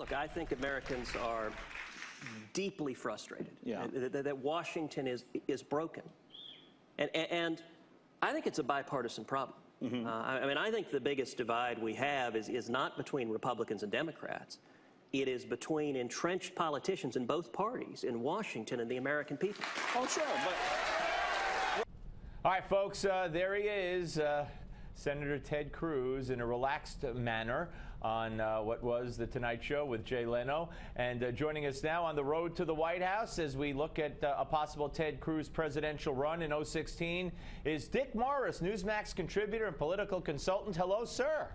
Look, I think Americans are deeply frustrated that Washington is broken. And I think it's a bipartisan problem. I mean, I think the biggest divide we have is not between Republicans and Democrats. It is between entrenched politicians in both parties in Washington and the American people. Oh, sure. All right, folks, there he is, Senator Ted Cruz, in a relaxed manner on what was The Tonight Show with Jay Leno. And joining us now on the road to the White House as we look at a possible Ted Cruz presidential run in 2016 is Dick Morris, Newsmax contributor and political consultant. Hello, sir.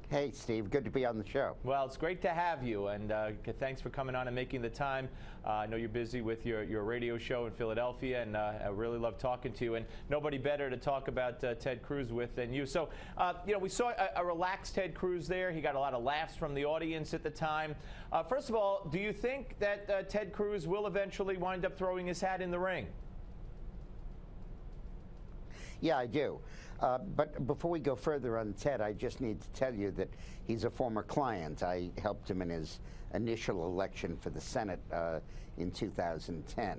Hey, Steve. Good to be on the show. Well, it's great to have you, and thanks for coming on and making the time. I know you're busy with your radio show in Philadelphia, and I really love talking to you. And nobody better to talk about Ted Cruz with than you. So, you know, we saw a relaxed Ted Cruz there. He got a lot of laughs from the audience at the time. First of all, do you think that Ted Cruz will eventually wind up throwing his hat in the ring? Yeah, I do. But before we go further on Ted, I just need to tell you that he's a former client. I helped him in his initial election for the Senate in 2010.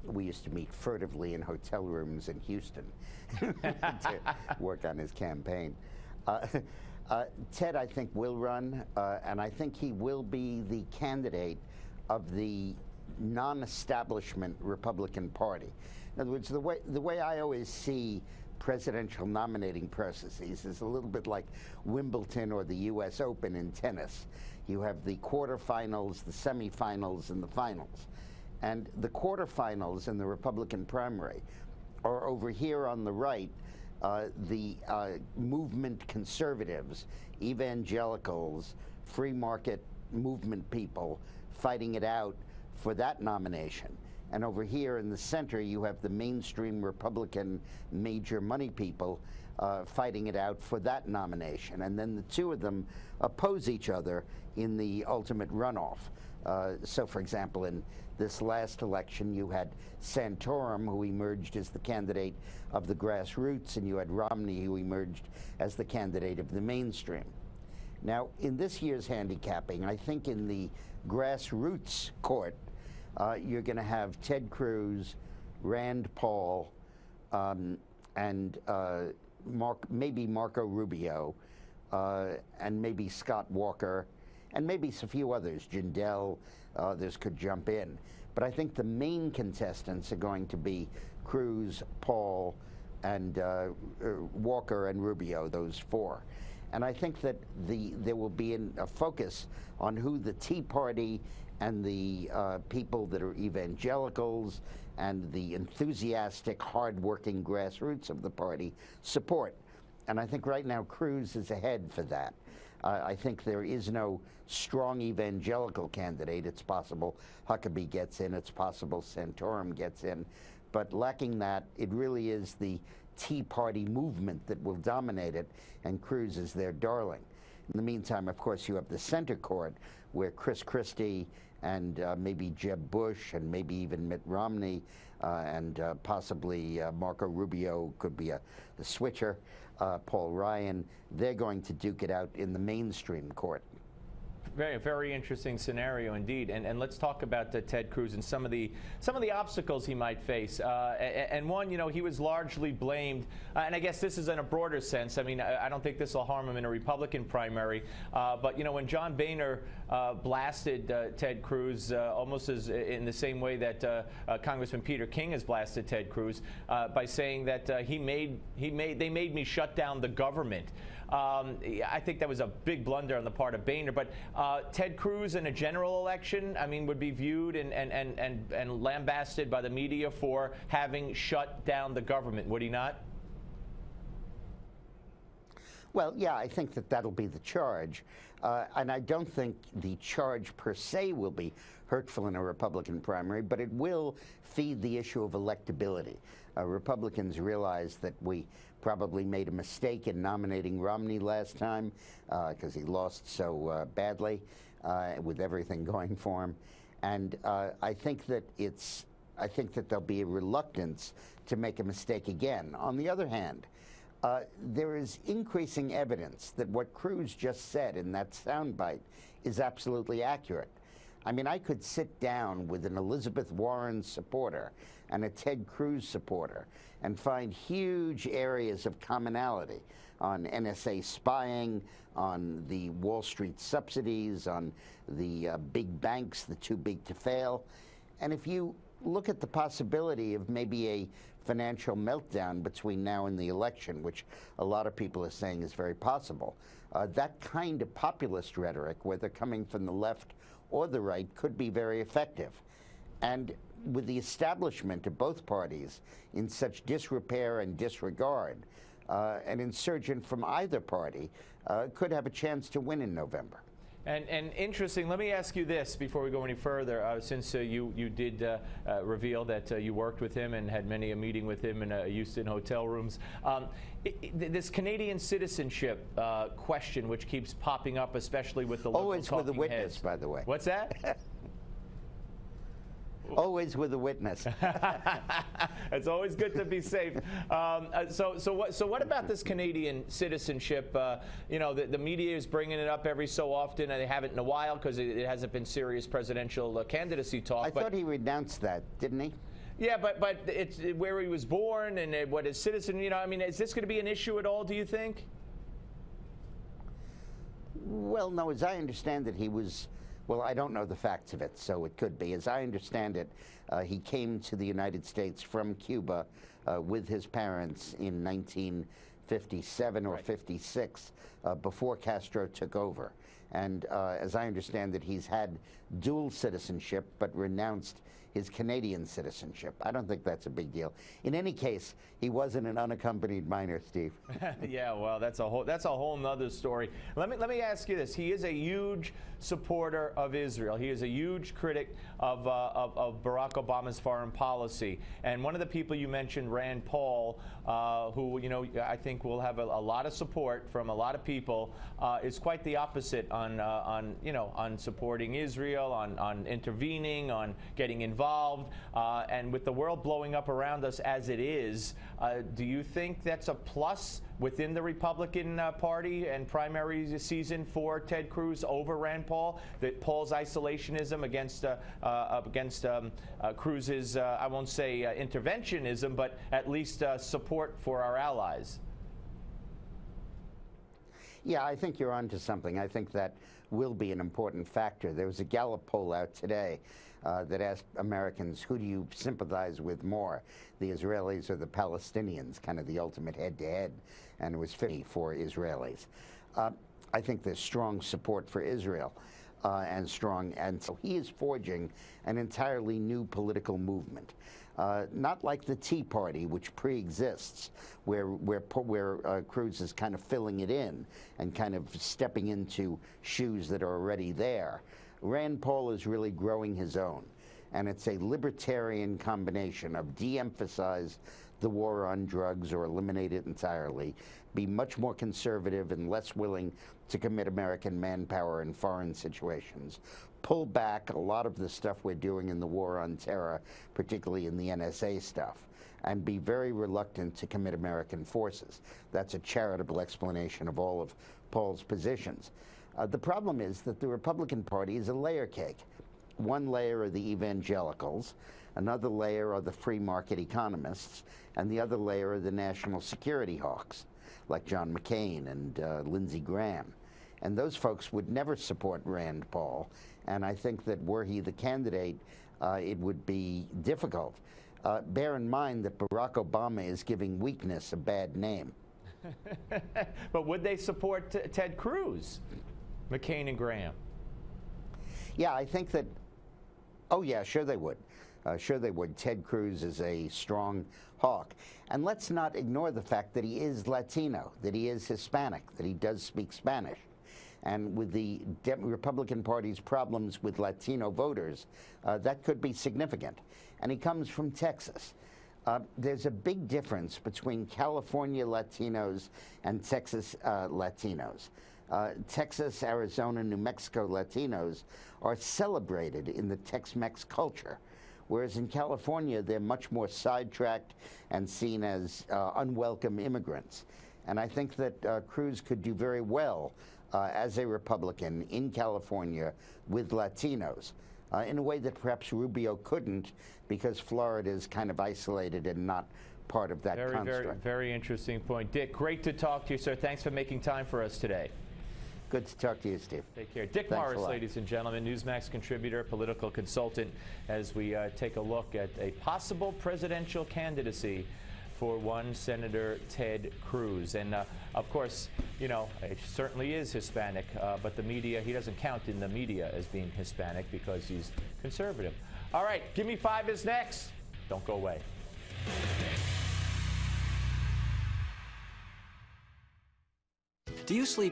We used to meet furtively in hotel rooms in Houston to work on his campaign. Ted, I think, will run, and I think he will be the candidate of the non-establishment Republican Party. In other words, the way I always see presidential nominating processes is a little bit like Wimbledon or the U.S. Open in tennis. You have the quarterfinals, the semifinals, and the finals. And the quarterfinals in the Republican primary are over here on the right, the movement conservatives, evangelicals, free market movement people fighting it out for that nomination. And over here in the center, you have the mainstream Republican major money people fighting it out for that nomination. And then the two of them oppose each other in the ultimate runoff. So, for example, in this last election, you had Santorum, who emerged as the candidate of the grassroots, and you had Romney, who emerged as the candidate of the mainstream. Now, in this year's handicapping, I think in the grassroots court, you're going to have Ted Cruz, Rand Paul, and maybe Marco Rubio, and maybe Scott Walker, and maybe a few others. Jindal, others could jump in. But I think the main contestants are going to be Cruz, Paul, and Walker and Rubio, those four. And I think that there will be a focus on who the Tea Party and the people that are evangelicals and the enthusiastic, hard-working grassroots of the party support. And I think right now Cruz is ahead for that. I think there is no strong evangelical candidate. It's possible Huckabee gets in. It's possible Santorum gets in. But lacking that, it really is the Tea Party movement that will dominate it, and Cruz is their darling. In the meantime, of course, you have the center court where Chris Christie and maybe Jeb Bush and maybe even Mitt Romney and possibly Marco Rubio could be the switcher, Paul Ryan, they're going to duke it out in the mainstream court. Very, very interesting scenario indeed. And let's talk about Ted Cruz and some of the obstacles he might face. And one, you know, he was largely blamed, and I guess this is in a broader sense. I mean, I don't think this will harm him in a Republican primary. But you know, when John Boehner blasted Ted Cruz almost as in the same way that Congressman Peter King has blasted Ted Cruz by saying that they made me shut down the government. I think that was a big blunder on the part of Boehner. But Ted Cruz in a general election, I mean, would be viewed and lambasted by the media for having shut down the government, would he not? Well, yeah, I think that that'll be the charge. And I don't think the charge per se will be hurtful in a Republican primary, but it will feed the issue of electability. Republicans realize that we probably made a mistake in nominating Romney last time because he lost so badly with everything going for him. And I think that there'll be a reluctance to make a mistake again. On the other hand, There is increasing evidence that what Cruz just said in that soundbite is absolutely accurate. I mean, I could sit down with an Elizabeth Warren supporter and a Ted Cruz supporter and find huge areas of commonality on NSA spying, on the Wall Street subsidies, on the big banks, the too big to fail. And if you look at the possibility of maybe a financial meltdown between now and the election, which a lot of people are saying is very possible, that kind of populist rhetoric, whether coming from the left or the right, could be very effective. And with the establishment of both parties in such disrepair and disregard, an insurgent from either party could have a chance to win in November. And interesting, let me ask you this before we go any further, since you did reveal that you worked with him and had many a meeting with him in Houston hotel rooms. This Canadian citizenship question, which keeps popping up, especially with the local always with a witness, heads. By the way. What's that? Always with a witness. It's always good to be safe. So what about this Canadian citizenship? You know, the media is bringing it up every so often, and they haven't in a while because it hasn't been serious presidential candidacy talk. I thought he renounced that, didn't he? Yeah, but it's where he was born and what his citizen. You know, I mean, is this going to be an issue at all? Do you think? Well, no. As I understand it, he was. Well, I don't know the facts of it, so it could be. As I understand it, he came to the United States from Cuba with his parents in 1957 or 56, before Castro took over. And as I understand it, he's had dual citizenship, but renounced his Canadian citizenship. I don't think that's a big deal. In any case, he wasn't an unaccompanied minor, Steve. Yeah, well, that's a whole nother story. Let me ask you this: he is a huge supporter of Israel. He is a huge critic of Barack Obama's foreign policy. And one of the people you mentioned, Rand Paul, who I think will have a lot of support from a lot of people, is quite the opposite on supporting Israel, on intervening, on getting involved. And with the world blowing up around us as it is, do you think that's a plus within the Republican Party and primary season for Ted Cruz over Rand Paul? That Paul's isolationism against Cruz's, I won't say interventionism, but at least support for our allies? Yeah, I think you're onto something. I think that will be an important factor. There was a Gallup poll out today that asked Americans, who do you sympathize with more, the Israelis or the Palestinians, kind of the ultimate head-to-head, and it was 50 for Israelis. I think there's strong support for Israel, and so he is forging an entirely new political movement. Not like the Tea Party, which pre-exists, where Cruz is kind of filling it in and kind of stepping into shoes that are already there. Rand Paul is really growing his own, and it's a libertarian combination of de-emphasize the war on drugs or eliminate it entirely, be much more conservative and less willing to commit American manpower in foreign situations, pull back a lot of the stuff we're doing in the war on terror, particularly in the NSA stuff, and be very reluctant to commit American forces. That's a charitable explanation of all of Paul's positions. The problem is that the Republican Party is a layer cake. One layer are the evangelicals, another layer are the free market economists, and the other layer are the national security hawks, like John McCain and Lindsey Graham. And those folks would never support Rand Paul, and I think that were he the candidate, it would be difficult. Bear in mind that Barack Obama is giving weakness a bad name. But would they support Ted Cruz, McCain and Graham? Yeah, I think that, oh yeah, sure they would. Sure they would. Ted Cruz is a strong hawk. And let's not ignore the fact that he is Latino, that he is Hispanic, that he does speak Spanish. And with the Republican Party's problems with Latino voters, that could be significant. And he comes from Texas. There's a big difference between California Latinos and Texas Latinos. Texas, Arizona, New Mexico Latinos are celebrated in the Tex-Mex culture, whereas in California, they're much more sidetracked and seen as unwelcome immigrants. And I think that Cruz could do very well as a Republican in California with Latinos in a way that perhaps Rubio couldn't, because Florida is kind of isolated and not part of that construct. Very interesting point. Dick, great to talk to you, sir. Thanks for making time for us today. Good to talk to you, Steve. Take care. Dick Morris, ladies and gentlemen, Newsmax contributor, political consultant, as we take a look at a possible presidential candidacy for one Senator Ted Cruz. And of course, you know, it certainly is Hispanic, but the media, he doesn't count in the media as being Hispanic because he's conservative. All right, Give Me Five is next. Don't go away. Do you sleep